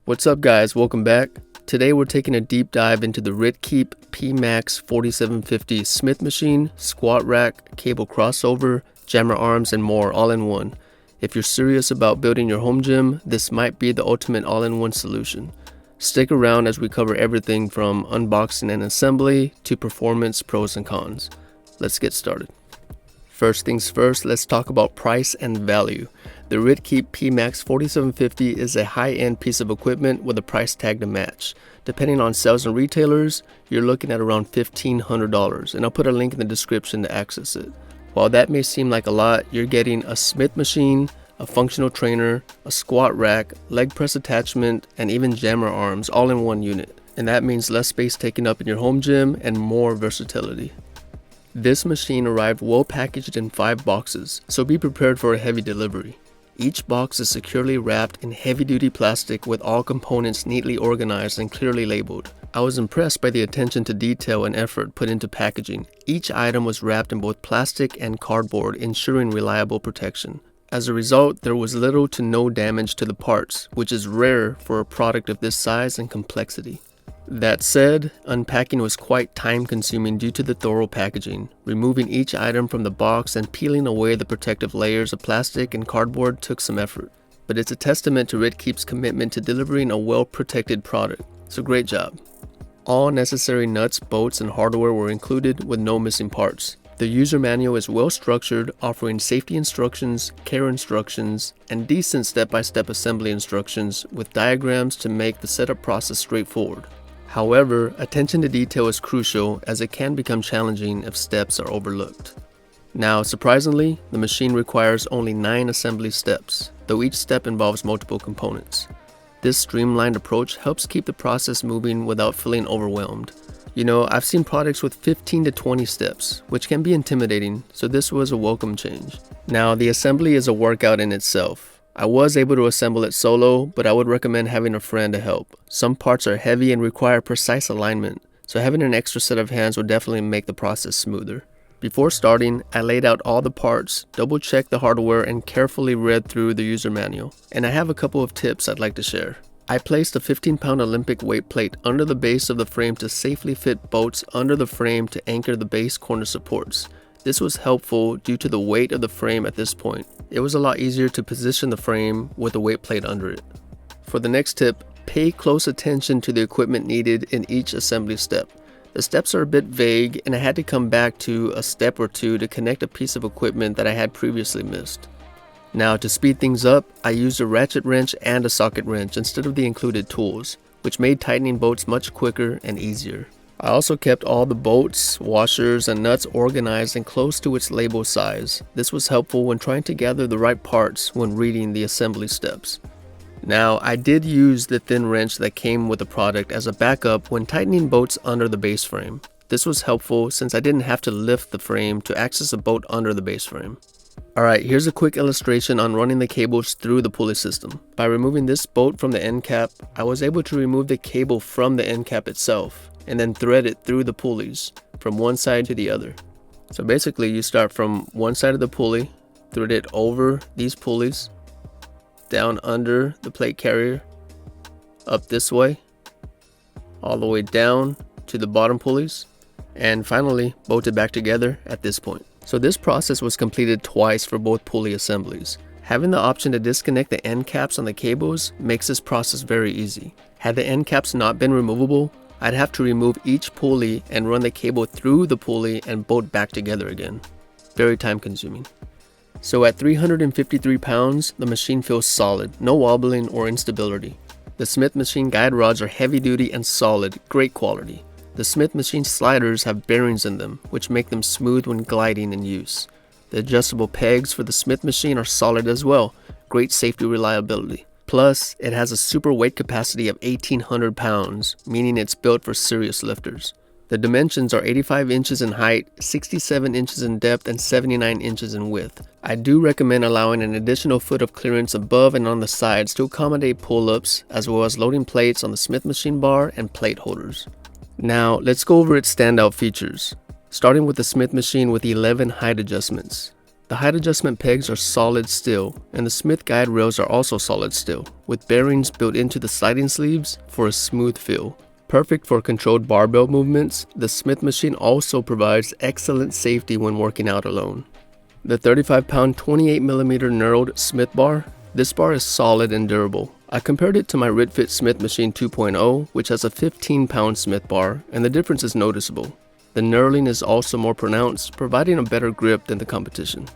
What's up guys, welcome back. Today we're taking a deep dive into the Ritkeep PMAX-4750 Smith Machine, squat rack, cable crossover, jammer arms, and more all in one. If you're serious about building your home gym, this might be the ultimate all-in-one solution. Stick around as we cover everything from unboxing and assembly to performance, pros and cons. Let's get started. First things first, let's talk about price and value. The Ritkeep PMAX-4750 is a high-end piece of equipment with a price tag to match. Depending on sales and retailers, you're looking at around $1,500, and I'll put a link in the description to access it. While that may seem like a lot, you're getting a Smith machine, a functional trainer, a squat rack, leg press attachment, and even jammer arms all in one unit. And that means less space taken up in your home gym and more versatility. This machine arrived well packaged in 5 boxes, so be prepared for a heavy delivery. Each box is securely wrapped in heavy-duty plastic with all components neatly organized and clearly labeled. I was impressed by the attention to detail and effort put into packaging. Each item was wrapped in both plastic and cardboard, ensuring reliable protection. As a result, there was little to no damage to the parts, which is rare for a product of this size and complexity. That said, unpacking was quite time-consuming due to the thorough packaging. Removing each item from the box and peeling away the protective layers of plastic and cardboard took some effort. But it's a testament to Ritkeep's commitment to delivering a well-protected product, so great job. All necessary nuts, bolts, and hardware were included with no missing parts. The user manual is well-structured, offering safety instructions, care instructions, and decent step-by-step assembly instructions with diagrams to make the setup process straightforward. However, attention to detail is crucial as it can become challenging if steps are overlooked. Now, surprisingly, the machine requires only 9 assembly steps, though each step involves multiple components. This streamlined approach helps keep the process moving without feeling overwhelmed. You know, I've seen products with 15 to 20 steps, which can be intimidating, so this was a welcome change. Now, the assembly is a workout in itself. I was able to assemble it solo, but I would recommend having a friend to help. Some parts are heavy and require precise alignment, so having an extra set of hands will definitely make the process smoother. Before starting, I laid out all the parts, double-checked the hardware, and carefully read through the user manual. And I have a couple of tips I'd like to share. I placed a 15-pound Olympic weight plate under the base of the frame to safely fit bolts under the frame to anchor the base corner supports. This was helpful due to the weight of the frame at this point. It was a lot easier to position the frame with the weight plate under it. For the next tip, pay close attention to the equipment needed in each assembly step. The steps are a bit vague, and I had to come back to a step or two to connect a piece of equipment that I had previously missed. Now, to speed things up, I used a ratchet wrench and a socket wrench instead of the included tools, which made tightening bolts much quicker and easier. I also kept all the bolts, washers, and nuts organized and close to its label size. This was helpful when trying to gather the right parts when reading the assembly steps. Now, I did use the thin wrench that came with the product as a backup when tightening bolts under the base frame. This was helpful since I didn't have to lift the frame to access a bolt under the base frame. Alright, here's a quick illustration on running the cables through the pulley system. By removing this bolt from the end cap, I was able to remove the cable from the end cap itself and then thread it through the pulleys from one side to the other. So basically you start from one side of the pulley, thread it over these pulleys, down under the plate carrier, up this way, all the way down to the bottom pulleys, and finally bolt it back together at this point. So this process was completed twice for both pulley assemblies. Having the option to disconnect the end caps on the cables makes this process very easy. Had the end caps not been removable, I'd have to remove each pulley and run the cable through the pulley and bolt back together again. Very time consuming. So at 353 pounds, the machine feels solid, no wobbling or instability. The Smith machine guide rods are heavy duty and solid, great quality. The Smith machine sliders have bearings in them, which make them smooth when gliding in use. The adjustable pegs for the Smith machine are solid as well, great safety reliability. Plus, it has a super weight capacity of 1,800 pounds, meaning it's built for serious lifters. The dimensions are 85 inches in height, 67 inches in depth, and 79 inches in width. I do recommend allowing an additional foot of clearance above and on the sides to accommodate pull-ups, as well as loading plates on the Smith machine bar and plate holders. Now, let's go over its standout features. Starting with the Smith machine with 11 height adjustments. The height adjustment pegs are solid steel, and the Smith guide rails are also solid steel, with bearings built into the sliding sleeves for a smooth feel. Perfect for controlled barbell movements, the Smith machine also provides excellent safety when working out alone. The 35-pound 28mm knurled Smith bar. This bar is solid and durable. I compared it to my RitFit Smith Machine 2.0, which has a 15-pound Smith bar, and the difference is noticeable. The knurling is also more pronounced, providing a better grip than the competition.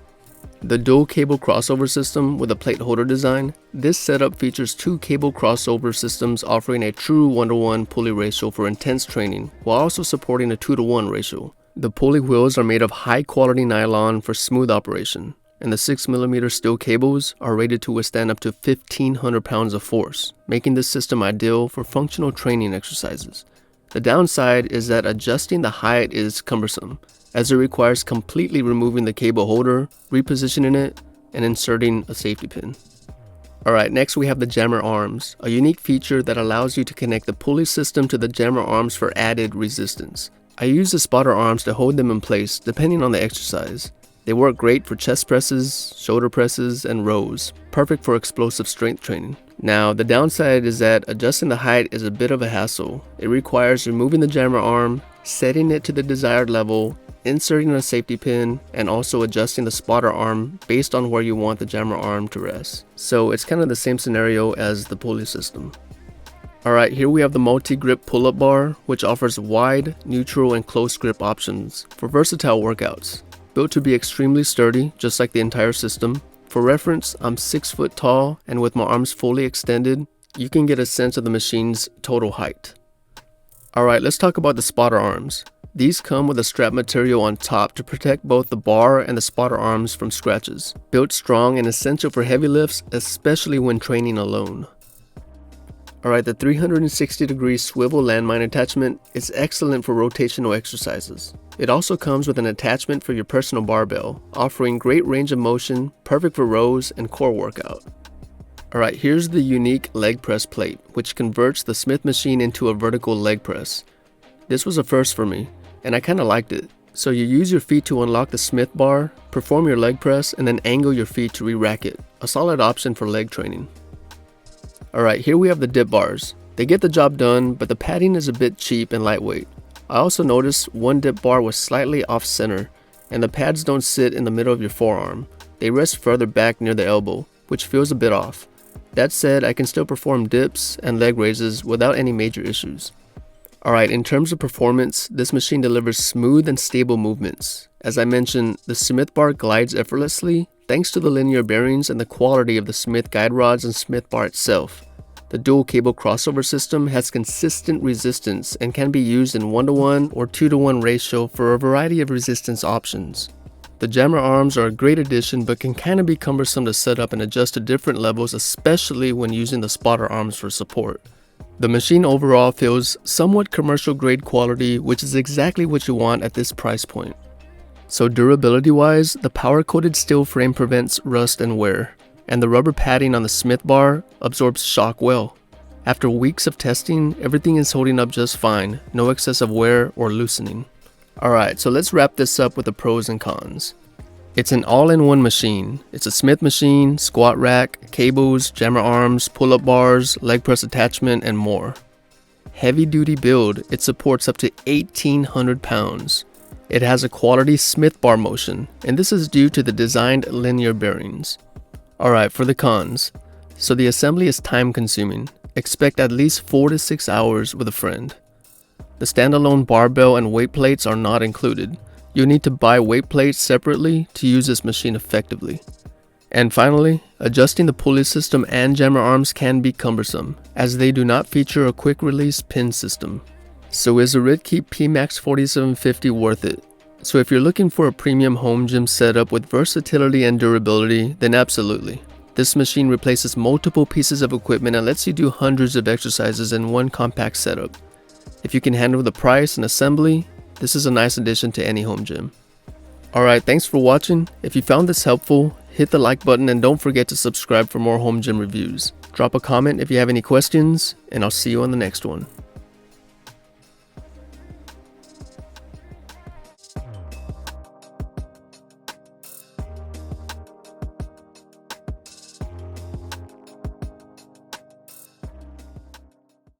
The dual cable crossover system with a plate holder design. This setup features 2 cable crossover systems offering a true 1-to-1 pulley ratio for intense training, while also supporting a 2-to-1 ratio. The pulley wheels are made of high-quality nylon for smooth operation, and the 6mm steel cables are rated to withstand up to 1,500 pounds of force, making this system ideal for functional training exercises. The downside is that adjusting the height is cumbersome, as it requires completely removing the cable holder, repositioning it, and inserting a safety pin. Alright, next we have the jammer arms, a unique feature that allows you to connect the pulley system to the jammer arms for added resistance. I use the spotter arms to hold them in place depending on the exercise. They work great for chest presses, shoulder presses, and rows, perfect for explosive strength training. Now, the downside is that adjusting the height is a bit of a hassle. It requires removing the jammer arm, setting it to the desired level, inserting a safety pin, and also adjusting the spotter arm based on where you want the jammer arm to rest. So it's kind of the same scenario as the pulley system. Alright, here we have the multi-grip pull-up bar, which offers wide, neutral, and close grip options for versatile workouts. Built to be extremely sturdy, just like the entire system. For reference, I'm 6 foot tall, and with my arms fully extended, you can get a sense of the machine's total height. Alright, let's talk about the spotter arms. These come with a strap material on top to protect both the bar and the spotter arms from scratches. Built strong and essential for heavy lifts, especially when training alone. Alright, the 360-degree swivel landmine attachment is excellent for rotational exercises. It also comes with an attachment for your personal barbell, offering great range of motion, perfect for rows and core workout. Alright, here's the unique leg press plate, which converts the Smith machine into a vertical leg press. This was a first for me, and I kinda liked it. So you use your feet to unlock the Smith bar, perform your leg press, and then angle your feet to re-rack it. A solid option for leg training. Alright, here we have the dip bars. They get the job done, but the padding is a bit cheap and lightweight. I also noticed one dip bar was slightly off center, and the pads don't sit in the middle of your forearm. They rest further back near the elbow, which feels a bit off. That said, I can still perform dips and leg raises without any major issues. Alright, in terms of performance, this machine delivers smooth and stable movements. As I mentioned, the Smith bar glides effortlessly thanks to the linear bearings and the quality of the Smith guide rods and Smith bar itself. The dual cable crossover system has consistent resistance and can be used in 1-to-1 or 2-to-1 ratio for a variety of resistance options. The jammer arms are a great addition but can kind of be cumbersome to set up and adjust to different levels, especially when using the spotter arms for support. The machine overall feels somewhat commercial grade quality, which is exactly what you want at this price point. So durability wise, the power coated steel frame prevents rust and wear, and the rubber padding on the Smith bar absorbs shock well. After weeks of testing, everything is holding up just fine, no excessive wear or loosening. Alright, so let's wrap this up with the pros and cons. It's an all-in-one machine. It's a Smith machine, squat rack, cables, jammer arms, pull-up bars, leg press attachment, and more. Heavy duty build, it supports up to 1,800 pounds. It has a quality Smith bar motion, and this is due to the designed linear bearings. Alright, for the cons. So the assembly is time consuming. Expect at least 4 to 6 hours with a friend. The standalone barbell and weight plates are not included. You'll need to buy weight plates separately to use this machine effectively. And finally, adjusting the pulley system and jammer arms can be cumbersome, as they do not feature a quick release pin system. So is the Ritkeep PMAX-4750 worth it? So if you're looking for a premium home gym setup with versatility and durability, then absolutely. This machine replaces multiple pieces of equipment and lets you do hundreds of exercises in one compact setup. If you can handle the price and assembly, this is a nice addition to any home gym. Alright, thanks for watching. If you found this helpful, hit the like button and don't forget to subscribe for more home gym reviews. Drop a comment if you have any questions, and I'll see you on the next one.